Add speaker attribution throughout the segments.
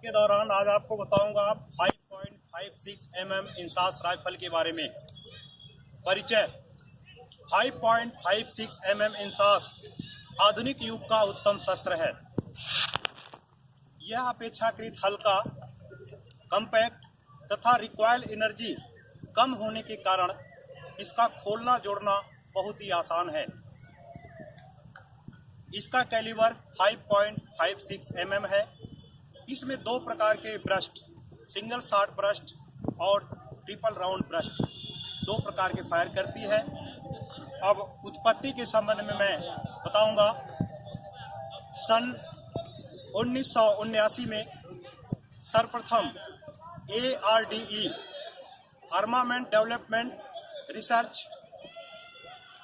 Speaker 1: के दौरान आज आपको बताऊंगा 5.56 इंसास राइफल के बारे में। परिचय। 5.56 इंसास आधुनिक युग का उत्तम शस्त्र है। यह अपेक्षाकृत हल्का, कम्पैक्ट तथा रिक्वायल एनर्जी कम होने के कारण इसका खोलना जोड़ना बहुत ही आसान है। इसका कैलिबर 5.56 है। इसमें दो प्रकार के ब्रस्ट, सिंगल शॉट ब्रस्ट और ट्रिपल राउंड ब्रस्ट, दो प्रकार के फायर करती है। अब उत्पत्ति के संबंध में मैं बताऊंगा। सन 1979 में सर्वप्रथम ARDE armament development research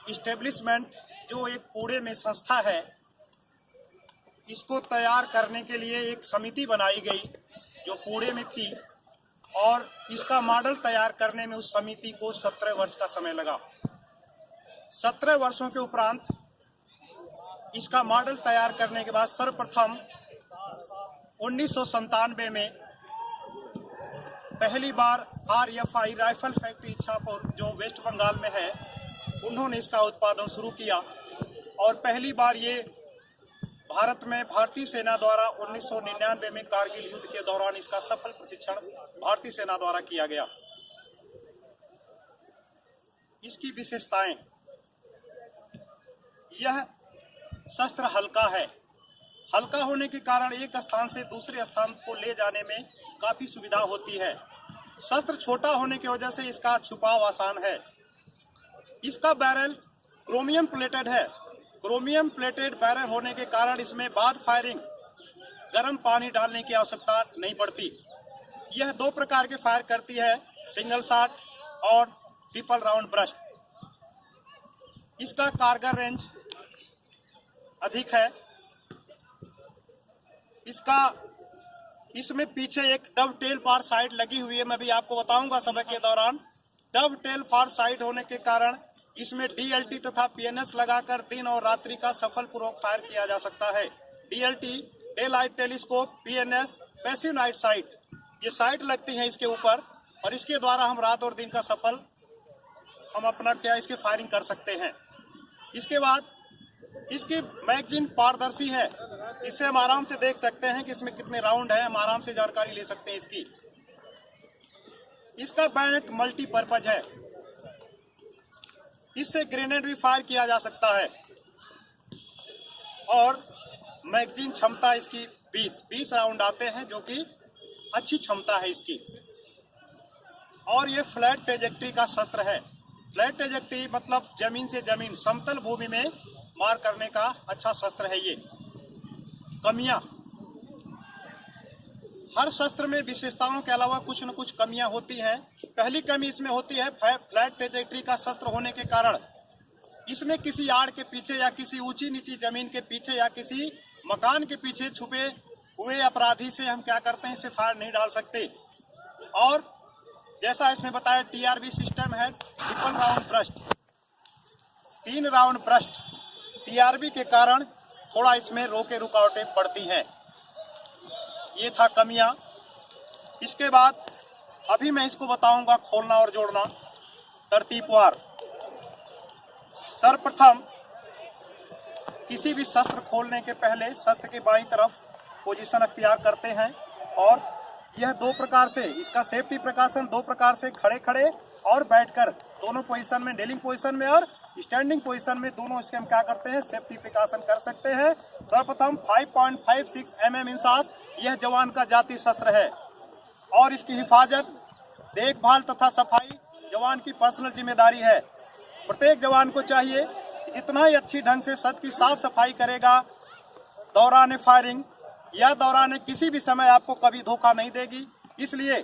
Speaker 1: establishment, जो एक पुणे में संस्था है, इसको तैयार करने के लिए एक समिति बनाई गई जो पुणे में थी, और इसका मॉडल तैयार करने में उस समिति को 17 वर्ष का समय लगा। 17 वर्षों के उपरांत इसका मॉडल तैयार करने के बाद सर्वप्रथम 1997 में पहली बार RFI राइफल फैक्ट्री इच्छापुर, जो वेस्ट बंगाल में है, उन्होंने इसका उत्पादन शुरू किया। और पहली बार ये भारत में भारतीय सेना द्वारा 1999 में कारगिल युद्ध के दौरान इसका सफल प्रशिक्षण भारतीय सेना द्वारा किया गया। इसकी विशेषताएं। यह शस्त्र हल्का है। हल्का होने के कारण एक स्थान से दूसरे स्थान को ले जाने में काफी सुविधा होती है। शस्त्र छोटा होने की वजह से इसका छुपाव आसान है। इसका बैरल क्रोमियम प्लेटेड है। क्रोमियम प्लेटेड बैरल होने के कारण इसमें बाद फायरिंग गर्म पानी डालने की आवश्यकता नहीं पड़ती। यह दो प्रकार के फायर करती है, सिंगल शॉट और ट्रिपल राउंड ब्रस्ट। इसका कारगर रेंज अधिक है। इसमें पीछे एक डब टेल फार साइड लगी हुई है। मैं भी आपको बताऊंगा समय के दौरान। डब टेल फार साइड होने के कारण इसमें DLT तथा PNS लगाकर दिन और रात्रि का सफल पूर्वक फायर किया जा सकता है। DLT day light telescope, PNS passive night sight, ये साइट लगती हैं इसके ऊपर, और इसके द्वारा हम रात और दिन का सफल इसकी फायरिंग कर सकते हैं। इसके बाद इसकी मैगजीन पारदर्शी है। इससे हम आराम से देख सकते हैं कि इसमें कितने राउंड है। हम आराम से जानकारी ले सकते हैं इसकी। इसका बैनेट मल्टीपर्पज है। इससे ग्रेनेड भी फायर किया जा सकता है। और मैगजीन क्षमता इसकी 20 राउंड आते हैं, जो कि अच्छी क्षमता है इसकी। और ये फ्लैट ट्रेजेक्ट्री का शस्त्र है। फ्लैट ट्रेजेक्ट्री मतलब जमीन से जमीन, समतल भूमि में मार करने का अच्छा शस्त्र है ये। कमियां। हर शस्त्र में विशेषताओं के अलावा कुछ न कुछ कमियां होती हैं। पहली कमी इसमें होती है फ्लैट ट्रेजेक्ट्री का शस्त्र होने के कारण इसमें किसी आड़ के पीछे या किसी ऊंची नीची जमीन के पीछे या किसी मकान के पीछे छुपे हुए अपराधी से हम क्या करते हैं, इसे फायर नहीं डाल सकते। और जैसा इसमें बताया, TRB सिस्टम है, triple round burst, 3 round burst. TRB के कारण थोड़ा इसमें रोके रुकावटें पड़ती हैं। ये था कमियां। इसके बाद अभी मैं इसको बताऊंगा खोलना और जोड़ना तरतीबवार। सर्वप्रथम किसी भी शस्त्र खोलने के पहले शस्त्र के बाईं तरफ पोजीशन अख्तियार करते हैं, और यह दो प्रकार से, इसका सेफ्टी प्रिकॉशन दो प्रकार से, खड़े खड़े और बैठकर, दोनों पोजीशन में, डीलिंग पोजीशन में और स्टैंडिंग पोजीशन में, दोनों इसके हम क्या करते हैं, सेफ्टी प्रिकॉशन कर सकते हैं। सर्वप्रथम 5.56 इंसास यह जवान का जाति शस्त्र है, और इसकी हिफाजत, देखभाल तथा सफाई जवान की पर्सनल जिम्मेदारी है। प्रत्येक जवान को चाहिए कि जितना ही अच्छी ढंग से शस्त्र की साफ सफाई करेगा, दौरान फायरिंग या दौरान किसी भी समय आपको कभी धोखा नहीं देगी। इसलिए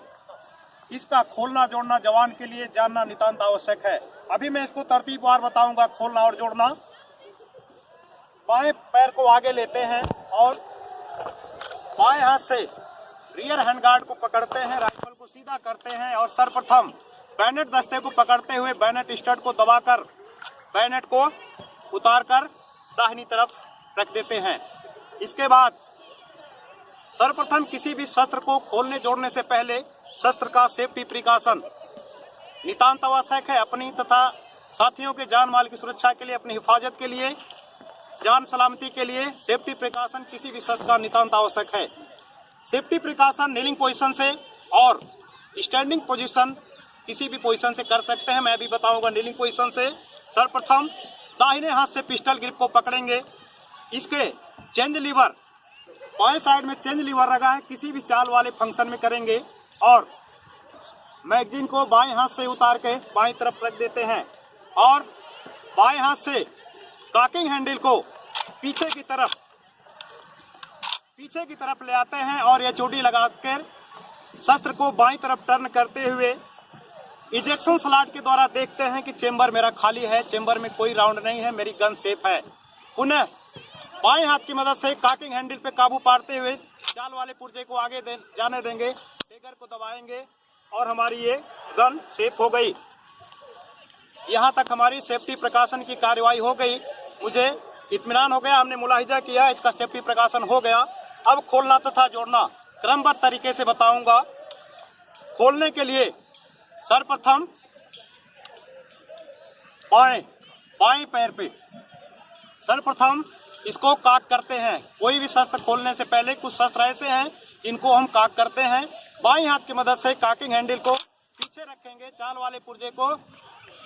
Speaker 1: इसका खोलना जोड़ना जवान के लिए जानना नितांत आवश्यक है। अभी मैं इसको तरतीबवार बताऊंगा, खोलना और जोड़ना। बाएं पैर को आगे लेते हैं और बाएं हाथ से रियर हैंड गार्ड को पकड़ते हैं, राइफल को सीधा करते हैं, और सर्वप्रथम बैनेट दस्ते को पकड़ते हुए बैनेट स्टड को दबाकर बैनेट को उतारकर दाहिनी तरफ रख देते हैं। इसके बाद सर्वप्रथम किसी भी शस्त्र को खोलने जोड़ने से पहले शस्त्र का सेफ्टी प्रिकॉशन नितांत आवश्यक है। अपनी तथा साथियों के जान माल की सुरक्षा के लिए, अपनी हिफाजत के लिए, जान सलामती के लिए सेफ्टी प्रिकॉशन किसी भी शस्त्र का नितांत आवश्यक है। सेफ्टी प्रिकॉशन नीलिंग पोजीशन से और स्टैंडिंग पोजीशन किसी भी पोजीशन से कर सकते हैं। मैं अभी बताऊंगा नीलिंग पोजीशन से। सर्वप्रथम दाहिने हाथ से पिस्टल ग्रिप को पकड़ेंगे। इसके चेंज लीवर बाएं साइड में चेंज लीवर लगा है, किसी भी चाल वाले फंक्शन में करेंगे और मैगजीन को बाएं हाथ से उतार के बाएं तरफ रख देते हैं और बाएं हाथ से कॉकिंग हैंडल को पीछे की तरफ ले आते हैं और एचओडी लगाकर शस्त्र को बाईं तरफ टर्न करते हुए इजेक्शन स्लॉट के द्वारा देखते हैं कि चेंबर मेरा खाली है, चेंबर में कोई राउंड नहीं है, मेरी गन सेफ है। पुनः बाएं हाथ की मदद से कॉकिंग हैंडल पे काबू पाते हुए चाल वाले पुर्जे को आगे जाने देंगे, ट्रिगर को दबाएंगे और हमारी ये गन सेफ हो गई। यहाँ तक हमारी सेफ्टी प्रिकॉशन की कार्रवाई हो गई। मुझे इत्मीनान हो गया, हमने मुलाहिजा किया, इसका सेफ्टी प्रिकॉशन हो गया। अब खोलना तथा जोड़ना क्रमबद्ध तरीके से बताऊंगा। खोलने के लिए सर्वप्रथम बाएं पैर पे सर्वप्रथम इसको काक करते हैं। कोई भी शस्त्र खोलने से पहले कुछ शस्त्र ऐसे हैं जिनको हम काक करते हैं। बाईं हाथ की मदद से कॉकिंग हैंडल को पीछे रखेंगे, चाल वाले पुर्जे को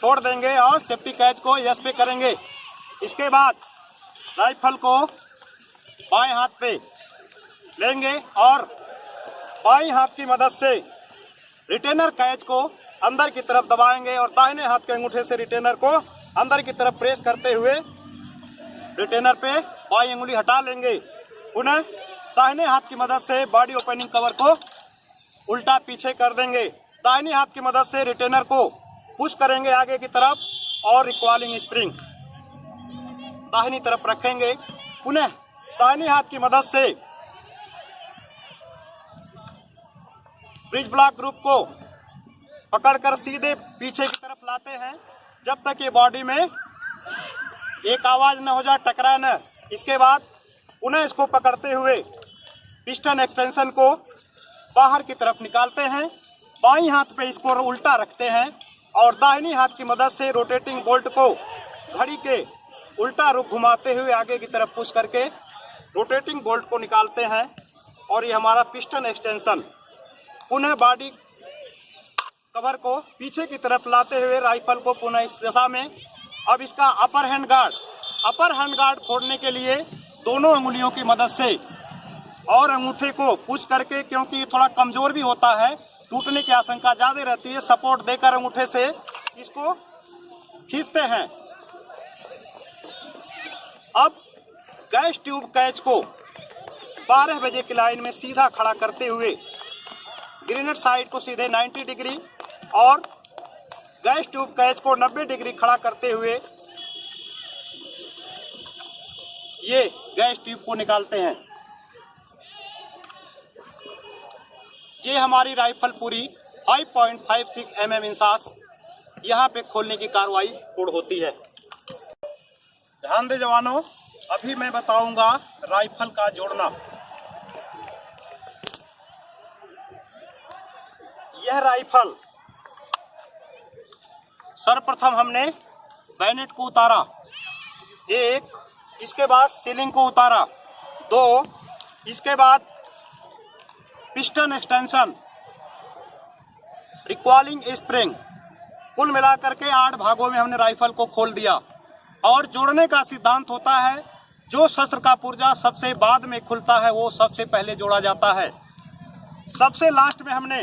Speaker 1: छोड़ देंगे और सेफ्टी कैच को यस पे करेंगे। इसके बाद राइफल को बाएं हाथ पे लेंगे और बाईं हाथ की मदद से रिटेनर कैच को अंदर की तरफ दबाएंगे और दाहिने हाथ के अंगूठे से रिटेनर को अंदर की तरफ प्रेस करते हुए रिटेनर पे बाईं अंगुली हटा लेंगे। पुनः दाहिने हाथ की मदद से बॉडी ओपनिंग कवर को उल्टा पीछे कर देंगे। दाहिने हाथ की मदद से रिटेनर को पुश करेंगे आगे की तरफ और रिकॉलिंग स्प्रिंग दाहिनी तरफ रखेंगे। पुनः दाहिने हाथ की मदद से ब्रिज ब्लॉक ग्रुप को पकड़कर सीधे पीछे की तरफ लाते हैं जब तक ये बॉडी में एक आवाज न हो जाए, टकराए न। इसके बाद पुनः इसको पकड़ते हुए पिस्टन एक्सटेंशन को बाहर की तरफ निकालते हैं। बाईं हाथ पे इसको उल्टा रखते हैं और दाहिनी हाथ की मदद से रोटेटिंग बोल्ट को घड़ी के उल्टा रुख घुमाते हुए आगे की तरफ पुश करके रोटेटिंग बोल्ट को निकालते हैं और ये हमारा पिस्टन एक्सटेंशन। पुनः बॉडी कवर को पीछे की तरफ लाते हुए राइफल को पुनः इस दशा में। अब इसका अपर हैंड गार्ड फोड़ने के लिए दोनों अंगुलियों की मदद से और अंगूठे को पुश करके, क्योंकि ये थोड़ा कमजोर भी होता है, टूटने की आशंका ज्यादा रहती है, सपोर्ट देकर अंगूठे से इसको खींचते हैं। अब गैस ट्यूब कैच को 12 बजे की लाइन में सीधा खड़ा करते हुए ग्रेनेड साइड को सीधे 90 डिग्री और गैस ट्यूब कैच को 90 डिग्री खड़ा करते हुए ये गैस ट्यूब को निकालते हैं। ये हमारी राइफल पूरी 5.56 mm इंसास यहाँ पे खोलने की कार्रवाई पूर्ण होती है। ध्यान दे जवानों, अभी मैं बताऊंगा राइफल का जोड़ना। यह राइफल सर्वप्रथम हमने बैनेट को उतारा, 1, इसके बाद सीलिंग को उतारा, 2, इसके बाद पिस्टन एक्सटेंशन, रिकॉलिंग स्प्रिंग, कुल मिलाकर के 8 भागों में हमने राइफल को खोल दिया। और जोड़ने का सिद्धांत होता है, जो शस्त्र का पुर्जा सबसे बाद में खुलता है वो सबसे पहले जोड़ा जाता है। सबसे लास्ट में हमने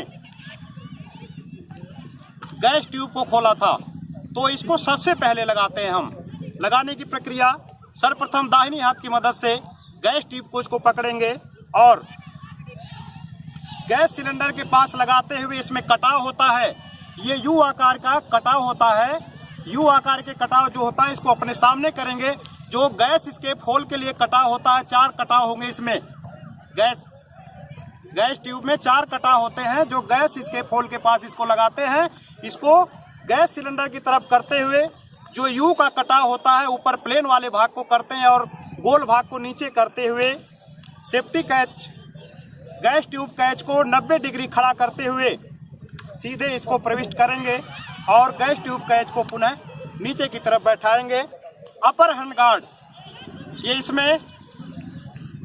Speaker 1: गैस ट्यूब को खोला था, तो इसको सबसे पहले लगाते हैं हम। लगाने की प्रक्रिया, सर्वप्रथम दाहिनी हाथ की मदद से गैस ट्यूब को इसको पकड़ेंगे और गैस सिलेंडर के पास लगाते हुए इसमें कटाव होता है। ये यू आकार का कटाव होता है। यू आकार के कटाव जो होता है इसको अपने सामने करेंगे। जो गैस एस्केप होल के लिए कटाव होता है, 4 कटाव होंगे इसमें। गैस ट्यूब में 4 कटाव होते हैं जो गैस एस्केप होल के पास इसको लगाते हैं। इसको गैस सिलेंडर की तरफ करते हुए जो यू का कटाव होता है ऊपर प्लेन वाले भाग को करते हैं और गोल भाग को नीचे करते हुए safety catch gas tube catch को 90 डिग्री खड़ा करते हुए सीधे इसको प्रविष्ट करेंगे और गैस ट्यूब कैच को पुनः नीचे की तरफ बैठाएंगे। अपर हैंड गार्ड, ये इसमें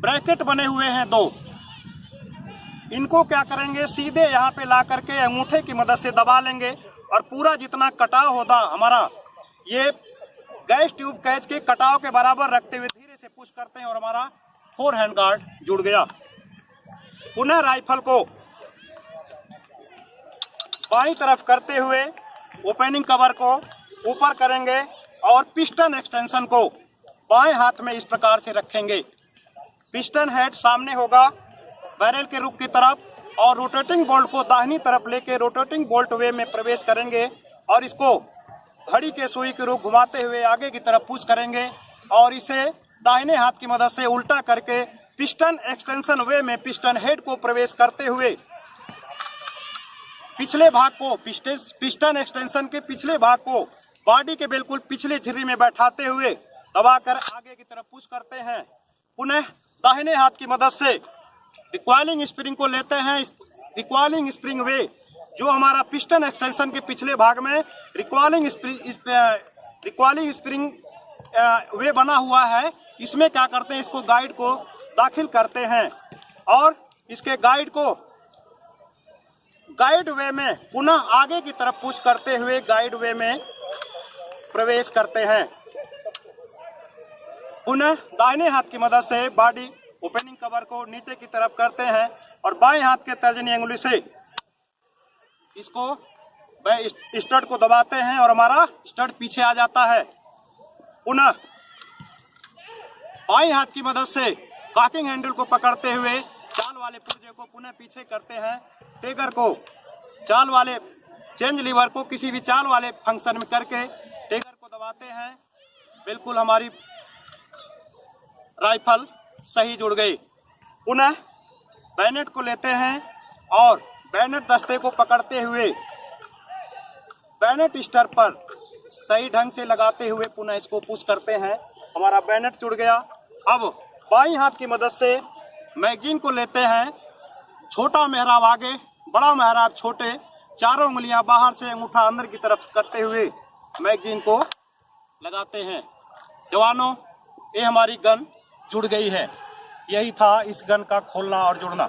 Speaker 1: ब्रैकेट बने हुए हैं 2, इनको क्या करेंगे, सीधे यहाँ पे ला करके अंगूठे की मदद से दबा लेंगे और पूरा जितना कटाव होता हमारा ये गैस ट्यूब कैच के कटाव के बराबर रखते हुए धीरे से पुश करते हैं और हमारा 4 हैंड गार्ड जुड़ गया। पुनः राइफल को बाईं तरफ करते हुए ओपनिंग कवर को ऊपर करेंगे और पिस्टन एक्सटेंशन को बाएं हाथ में इस प्रकार से रखेंगे। पिस्टन हेड सामने होगा बैरल के रुख की तरफ और रोटेटिंग बोल्ट को दाहिनी तरफ लेके रोटेटिंग बोल्ट वे में प्रवेश करेंगे और इसको घड़ी के सुई के रुख घुमाते हुए आगे की तरफ पुश करेंगे और इसे दाहिने हाथ की मदद से उल्टा करके पिस्टन एक्सटेंशन वे में पिस्टन हेड को प्रवेश करते हुए पिछले भाग को पिस्टन एक्सटेंशन के पिछले भाग को बॉडी के बिल्कुल पिछले झिर्री में बैठाते हुए दबाकर आगे की तरफ पुश करते हैं। पुनः दाहिने हाथ की मदद से रिकॉइलिंग स्प्रिंग को लेते हैं। रिकॉइलिंग स्प्रिंग वे जो हमारा पिस्टन एक्सटेंशन के पिछले भाग में रिकॉइलिंग स्प्रिंग वे बना हुआ है, इसमें क्या करते हैं, इसको गाइड को दाखिल करते हैं और इसके गाइड वे में पुनः आगे की तरफ पुश करते हुए गाइड वे में प्रवेश करते हैं। पुनः दाहिने हाथ की मदद से बॉडी ओपनिंग कवर को नीचे की तरफ करते हैं और बाएं हाथ के तर्जनी अंगुली से इसको स्टड को दबाते हैं और हमारा स्टड पीछे आ जाता है। पुनः बाएं हाथ की मदद से कॉकिंग हैंडल को पकड़ते हुए चाल वाले पुर्जे को पुनः पीछे करते हैं। ट्रिगर को चाल वाले चेंज लीवर को किसी भी चाल वाले फंक्शन में करके ट्रिगर को दबाते हैं। बिल्कुल हमारी राइफल सही जुड़ गई। पुनः बैनेट को लेते हैं और बैनेट दस्ते को पकड़ते हुए बैनेट स्टर पर सही ढंग से लगाते हुए पुनः इसको पुश करते हैं। हमारा बैनेट जुड़ गया। अब बाईं हाथ की मदद से मैगजीन को लेते हैं। छोटा मेहराब आगे, बड़ा मेहराब छोटे, चारों उंगलियां बाहर से अंगूठा अंदर की तरफ करते हुए मैगजीन को लगाते हैं। जवानों, ये हमारी गन जुड़ गई है। यही था इस गन का खोलना और जुड़ना।